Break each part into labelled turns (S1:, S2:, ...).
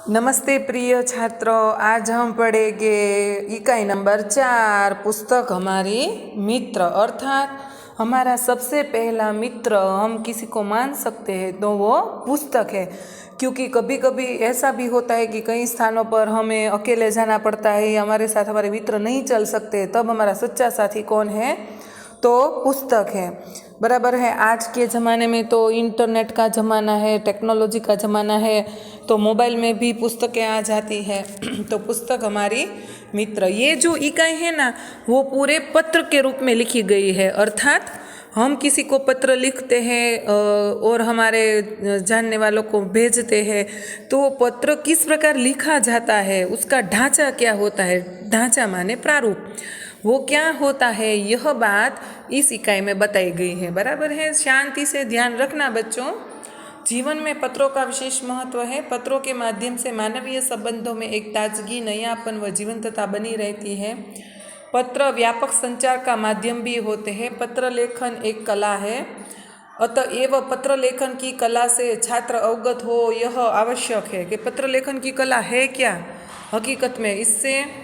S1: नमस्ते प्रिय छात्रों, आज हम पढ़ेंगे इकाई नंबर 4 पुस्तक हमारी मित्र, अर्थात हमारा सबसे पहला मित्र हम किसी को मान सकते हैं तो वो पुस्तक है। क्योंकि कभी कभी ऐसा भी होता है कि कई स्थानों पर हमें अकेले जाना पड़ता है या हमारे साथ हमारे मित्र नहीं चल सकते, तब हमारा सच्चा साथी कौन है? तो पुस्तक है। बराबर है। आज के ज़माने में तो इंटरनेट का ज़माना है, टेक्नोलॉजी का ज़माना है, तो मोबाइल में भी पुस्तकें आ जाती है। तो पुस्तक हमारी मित्र। ये जो इकाई है ना, वो पूरे पत्र के रूप में लिखी गई है। अर्थात हम किसी को पत्र लिखते हैं और हमारे जानने वालों को भेजते हैं, तो वो पत्र किस प्रकार लिखा जाता है, उसका ढांचा क्या होता है, ढांचा माने प्रारूप, वो क्या होता है, यह बात इस इकाई में बताई गई है। बराबर है। शांति से ध्यान रखना बच्चों। जीवन में पत्रों का विशेष महत्व है। पत्रों के माध्यम से मानवीय संबंधों में एक ताजगी, नयापन व जीवंतता बनी रहती है। पत्र व्यापक संचार का माध्यम भी होते हैं। पत्र लेखन एक कला है, अतएव पत्र लेखन की कला से छात्र अवगत हो यह आवश्यक है। कि पत्र लेखन की कला है क्या हकीकत में, इससे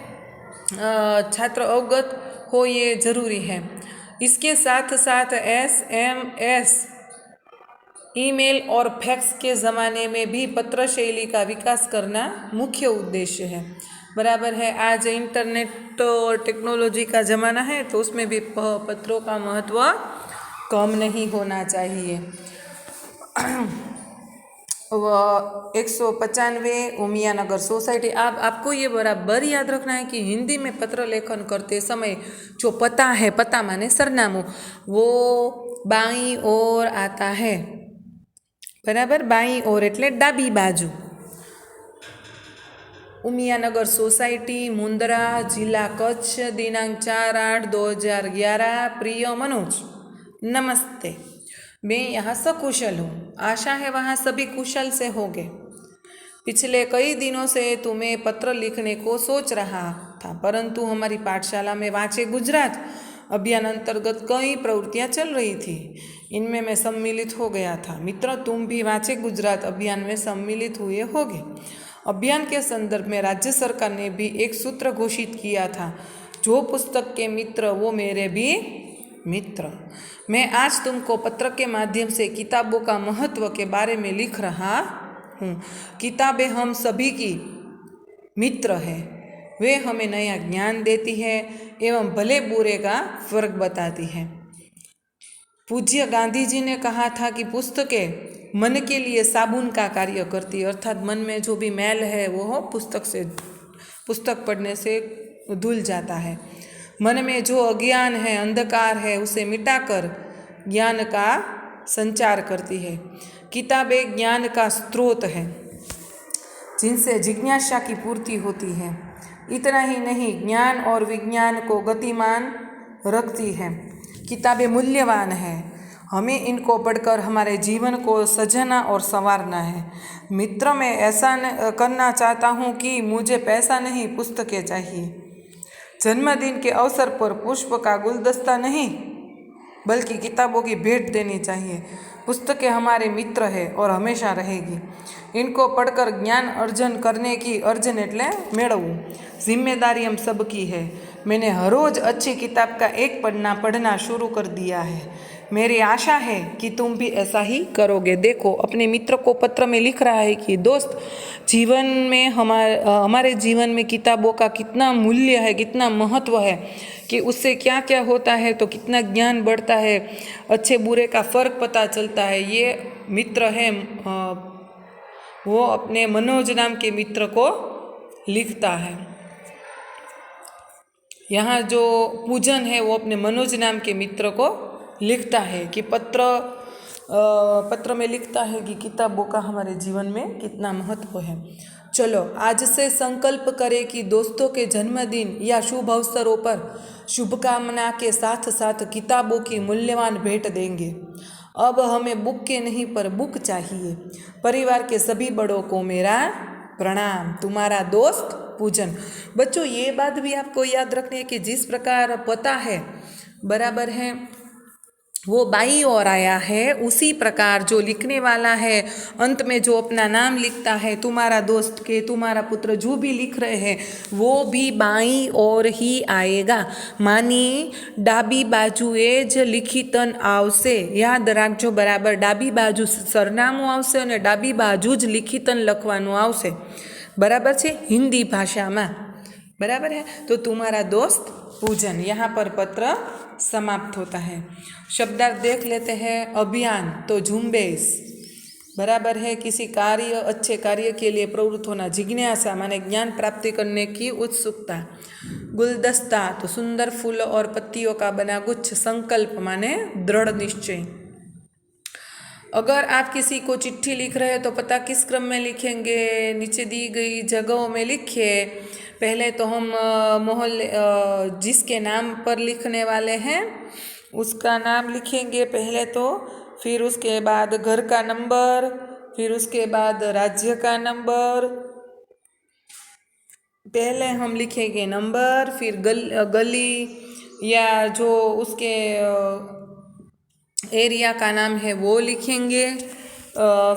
S1: छात्र अवगत हो ये ज़रूरी है। इसके साथ साथ SMS, ईमेल और फैक्स के ज़माने में भी पत्र शैली का विकास करना मुख्य उद्देश्य है। बराबर है। आज इंटरनेट और टेक्नोलॉजी का ज़माना है, तो उसमें भी पत्रों का महत्व कम नहीं होना चाहिए। 195 उमियानगर सोसाइटी। आपको ये बराबर याद रखना है कि हिंदी में पत्र लेखन करते समय जो पता है, पता माने सरनामું, वो बाई ओर आता है। बराबर, बाई ओर એટલે ડાબી બાજુ। उमियानगर सोसाइटी, मुंद्रा, जिला कच्छ, दिनांक 4/8/2011। प्रिय मनोज, नमस्ते। मैं यहाँ सकुशल हूँ, आशा है वहाँ सभी कुशल से होंगे। पिछले कई दिनों से तुम्हें पत्र लिखने को सोच रहा था, परंतु हमारी पाठशाला में वांचे गुजरात अभियान अंतर्गत कई प्रवृत्तियाँ चल रही थी, इनमें मैं सम्मिलित हो गया था। मित्र, तुम भी वांचे गुजरात अभियान में सम्मिलित हुए होगे। अभियान के संदर्भ में राज्य सरकार ने भी एक सूत्र घोषित किया था, जो पुस्तक के मित्र वो मेरे भी मित्र। मैं आज तुमको पत्र के माध्यम से किताबों का महत्व के बारे में लिख रहा हूँ। किताबें हम सभी की मित्र है। वे हमें नया ज्ञान देती है एवं भले बुरे का फर्क बताती है। पूज्य गांधी जी ने कहा था कि पुस्तकें मन के लिए साबुन का कार्य करती है। अर्थात मन में जो भी मैल है वो पुस्तक पढ़ने से धुल जाता है। मन में जो अज्ञान है, अंधकार है, उसे मिटाकर ज्ञान का संचार करती है। किताबें ज्ञान का स्रोत है, जिनसे जिज्ञासा की पूर्ति होती है। इतना ही नहीं, ज्ञान और विज्ञान को गतिमान रखती है। किताबें मूल्यवान है, हमें इनको पढ़कर हमारे जीवन को सजाना और संवारना है। मित्र, मैं ऐसा करना चाहता हूँ कि मुझे पैसा नहीं, पुस्तकें चाहिए। जन्मदिन के अवसर पर पुष्प का गुलदस्ता नहीं, बल्कि किताबों की भेंट देनी चाहिए। पुस्तकें हमारे मित्र है और हमेशा रहेगी। इनको पढ़कर ज्ञान अर्जन करने की, अर्जन एटले मेळवવું, जिम्मेदारी हम सबकी है। मैंने हर रोज़ अच्छी किताब का एक पन्ना पढ़ना शुरू कर दिया है। मेरी आशा है कि तुम भी ऐसा ही करोगे। देखो, अपने मित्र को पत्र में लिख रहा है कि दोस्त, जीवन में हमारे जीवन में किताबों का कितना मूल्य है, कितना महत्व है, कि उससे क्या क्या होता है, तो कितना ज्ञान बढ़ता है, अच्छे बुरे का फ़र्क पता चलता है। ये मित्र है, वो अपने मनोज नाम के मित्र को लिखता है। यहाँ जो पूजन है वो अपने मनोज नाम के मित्र को लिखता है कि पत्र में लिखता है कि किताबों का हमारे जीवन में कितना महत्व है। चलो, आज से संकल्प करें कि दोस्तों के जन्मदिन या शुभ अवसरों पर शुभकामना के साथ साथ किताबों की मूल्यवान भेंट देंगे। अब हमें बुक के नहीं पर बुक चाहिए। परिवार के सभी बड़ों को मेरा प्रणाम। तुम्हारा दोस्त पूजन। बच्चों, ये बात भी आपको याद रखनी है कि जिस प्रकार पता है, बराबर है, वो बाई ओर आया है, उसी प्रकार जो लिखने वाला है अंत में जो अपना नाम लिखता है, तुम्हारा दोस्त के तुम्हारा पुत्र जो भी लिख रहे हैं वो भी बाई ओर ही आएगा। मानी डाबी बाजुए ज लिखितन आवशे, याद राखजो बराबर, डाबी बाजू सरनामું आवशे અને डाबी बाजू ज लिखितन लखवानुं आवशे, बराबर छे, हिंदी भाषा में, बराबर है। तो तुम्हारा दोस्त पूजन, यहाँ पर पत्र समाप्त होता है। शब्दार्थ देख लेते हैं। अभियान तो झुंबेश, बराबर है, किसी कार्य अच्छे कार्य के लिए प्रवृत्त होना। जिज्ञासा माने ज्ञान प्राप्ति करने की उत्सुकता। गुलदस्ता तो सुंदर फूलों और पत्तियों का बना गुच्छ। संकल्प माने दृढ़ निश्चय। अगर आप किसी को चिट्ठी लिख रहे हैं तो पता किस क्रम में लिखेंगे, नीचे दी गई जगहों में लिखिए। पहले तो हम मोहल्ले जिसके नाम पर लिखने वाले हैं उसका नाम लिखेंगे पहले तो, फिर उसके बाद घर का नंबर, फिर उसके बाद राज्य का नंबर। पहले हम लिखेंगे नंबर, फिर गली या जो उसके एरिया का नाम है वो लिखेंगे।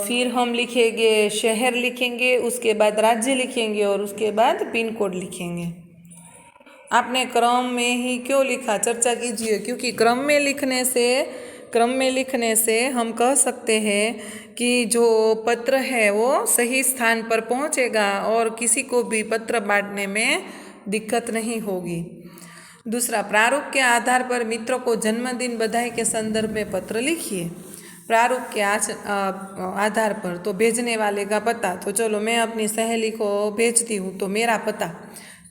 S1: फिर हम लिखेंगे शहर लिखेंगे, उसके बाद राज्य लिखेंगे और उसके बाद पिन कोड लिखेंगे। आपने क्रम में ही क्यों लिखा, चर्चा कीजिए। क्योंकि क्रम में लिखने से हम कह सकते हैं कि जो पत्र है वो सही स्थान पर पहुंचेगा और किसी को भी पत्र बांटने में दिक्कत नहीं होगी। दूसरा, प्रारूप के आधार पर मित्रों को जन्मदिन बधाई के संदर्भ में पत्र लिखिए। प्रारूप के आधार पर तो भेजने वाले का पता, तो चलो मैं अपनी सहेली को भेजती हूँ तो मेरा पता,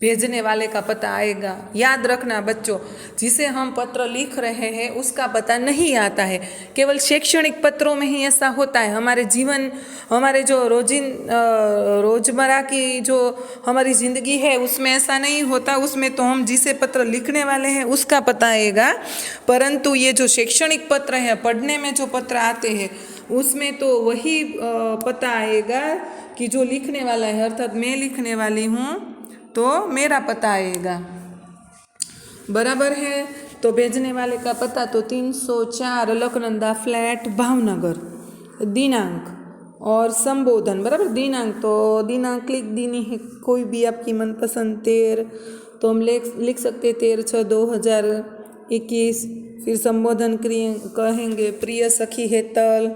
S1: भेजने वाले का पता आएगा। याद रखना बच्चों, जिसे हम पत्र लिख रहे हैं उसका पता नहीं आता है। केवल शैक्षणिक पत्रों में ही ऐसा होता है। हमारे जो रोजमर्रा की जो हमारी ज़िंदगी है उसमें ऐसा नहीं होता। उसमें तो हम जिसे पत्र लिखने वाले हैं उसका पता आएगा, परंतु ये जो शैक्षणिक पत्र है, पढ़ने में जो पत्र आते हैं उसमें तो वही पता आएगा कि जो लिखने वाला है, अर्थात मैं लिखने वाली हूँ तो मेरा पता आएगा, बराबर है। तो भेजने वाले का पता तो 304 अलकनंदा फ्लैट भावनगर। दिनांक और संबोधन, बराबर। दिनांक तो दिनांक लिख देनी है, कोई भी आपकी मनपसंद 13 तो हम लिख सकते 13/6/2021। फिर संबोधन कहेंगे प्रिय सखी हेतल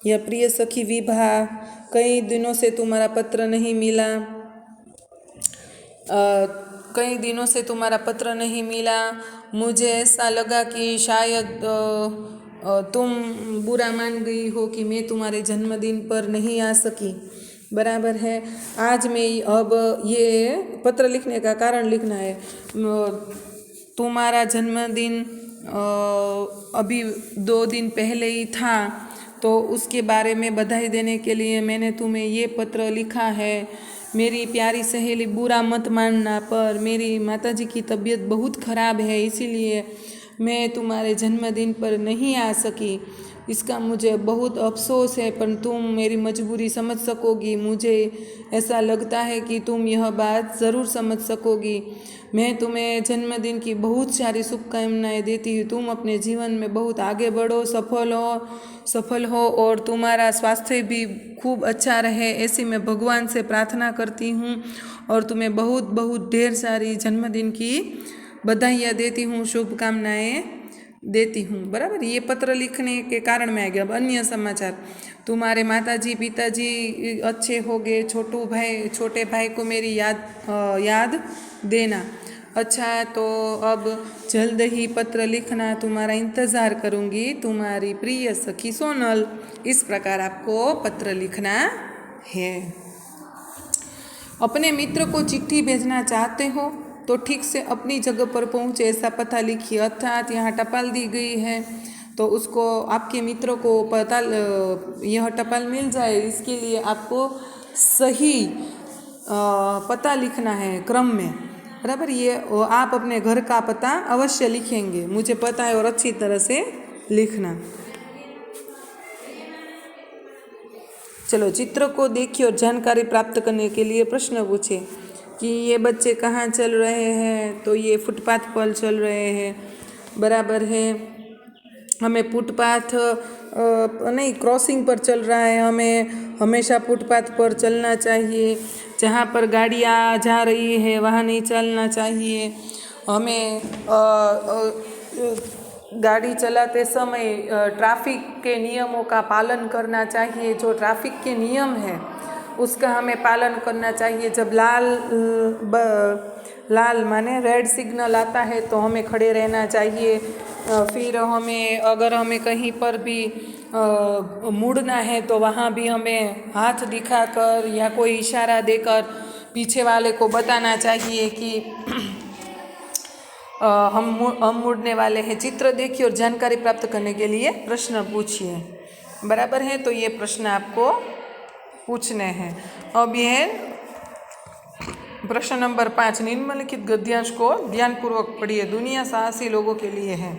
S1: या प्रिय सखी विभा, कई दिनों से तुम्हारा पत्र नहीं मिला, कई दिनों से तुम्हारा पत्र नहीं मिला, मुझे ऐसा लगा कि शायद तुम बुरा मान गई हो कि मैं तुम्हारे जन्मदिन पर नहीं आ सकी, बराबर है। आज मैं अब ये पत्र लिखने का कारण लिखना है, तुम्हारा जन्मदिन अभी 2 दिन पहले ही था तो उसके बारे में बधाई देने के लिए मैंने तुम्हें ये पत्र लिखा है। मेरी प्यारी सहेली, बुरा मत मानना, पर मेरी माताजी की तबीयत बहुत ख़राब है, इसीलिए मैं तुम्हारे जन्मदिन पर नहीं आ सकी। इसका मुझे बहुत अफसोस है, पर तुम मेरी मजबूरी समझ सकोगी। मुझे ऐसा लगता है कि तुम यह बात ज़रूर समझ सकोगी। मैं तुम्हें जन्मदिन की बहुत सारी शुभकामनाएं देती हूँ। तुम अपने जीवन में बहुत आगे बढ़ो, सफल हो और तुम्हारा स्वास्थ्य भी खूब अच्छा रहे, ऐसी मैं भगवान से प्रार्थना करती हूँ और तुम्हें बहुत बहुत ढेर सारी जन्मदिन की बधाइयाँ देती हूँ, शुभकामनाएं देती हूँ, बराबर। ये पत्र लिखने के कारण में आ गया। अब अन्य समाचार, तुम्हारे माताजी पिताजी अच्छे हो गए, छोटे भाई को मेरी याद देना। अच्छा, तो अब जल्द ही पत्र लिखना, तुम्हारा इंतज़ार करूँगी, तुम्हारी प्रिय सखी सोनल। इस प्रकार आपको पत्र लिखना है। अपने मित्र को चिट्ठी भेजना चाहते हो तो ठीक से अपनी जगह पर पहुँचे ऐसा पता लिखिए, अर्थात यहाँ टपाल दी गई है तो उसको आपके मित्र को यह टपाल मिल जाए, इसके लिए आपको सही पता लिखना है क्रम में, बराबर। ये आप अपने घर का पता अवश्य लिखेंगे, मुझे पता है, और अच्छी तरह से लिखना। चलो, चित्र को देखिए और जानकारी प्राप्त करने के लिए प्रश्न पूछे कि ये बच्चे कहाँ चल रहे हैं, तो ये फुटपाथ पर चल रहे हैं, बराबर है। हमें फुटपाथ नहीं क्रॉसिंग पर चल रहा है, हमें हमेशा फुटपाथ पर चलना चाहिए। जहाँ पर गाड़ियाँ जा रही है वहाँ नहीं चलना चाहिए। हमें गाड़ी चलाते समय ट्रैफिक के नियमों का पालन करना चाहिए। जो ट्रैफिक के नियम है उसका हमें पालन करना चाहिए। जब लाल माने रेड सिग्नल आता है तो हमें खड़े रहना चाहिए। फिर अगर हमें कहीं पर भी मुड़ना है तो वहाँ भी हमें हाथ दिखाकर या कोई इशारा देकर पीछे वाले को बताना चाहिए कि हम मुड़ने वाले हैं। चित्र देखिए और जानकारी प्राप्त करने के लिए प्रश्न पूछिए। बराबर है, तो ये प्रश्न आपको पूछने हैं। अब यह प्रश्न नंबर 5, निम्नलिखित गद्यांश को ध्यानपूर्वक पढ़िए। दुनिया साहसी लोगों के लिए है।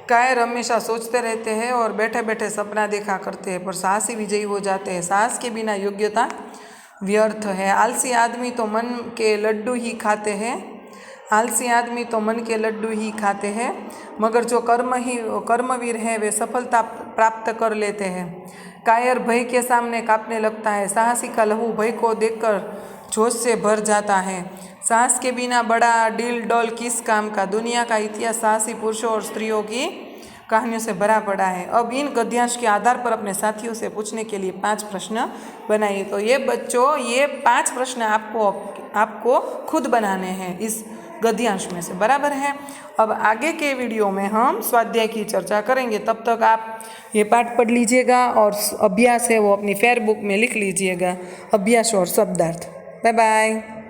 S1: कायर हमेशा सोचते रहते हैं और बैठे बैठे सपना देखा करते हैं, पर साहसी विजयी हो जाते हैं। साहस के बिना योग्यता व्यर्थ है। आलसी आदमी तो मन के लड्डू ही खाते हैं, आलसी आदमी तो मन के लड्डू ही खाते हैं, मगर जो कर्मवीर है वे सफलता प्राप्त कर लेते हैं। कायर भय के सामने कांपने लगता है, साहसी का लहू भय को देखकर जोश से भर जाता है। साहस के बिना बड़ा डील डॉल किस काम का। दुनिया का इतिहास साहसी पुरुषों और स्त्रियों की कहानियों से भरा पड़ा है। अब इन गद्यांश के आधार पर अपने साथियों से पूछने के लिए 5 प्रश्न बनाइए। तो ये बच्चों, ये 5 प्रश्न आपको खुद बनाने हैं इस गद्यांश में से। बराबर है। अब आगे के वीडियो में हम स्वाध्याय की चर्चा करेंगे। तब तक आप ये पाठ पढ़ लीजिएगा और अभ्यास है वो अपनी फेयर बुक में लिख लीजिएगा, अभ्यास और शब्दार्थ। Bye bye.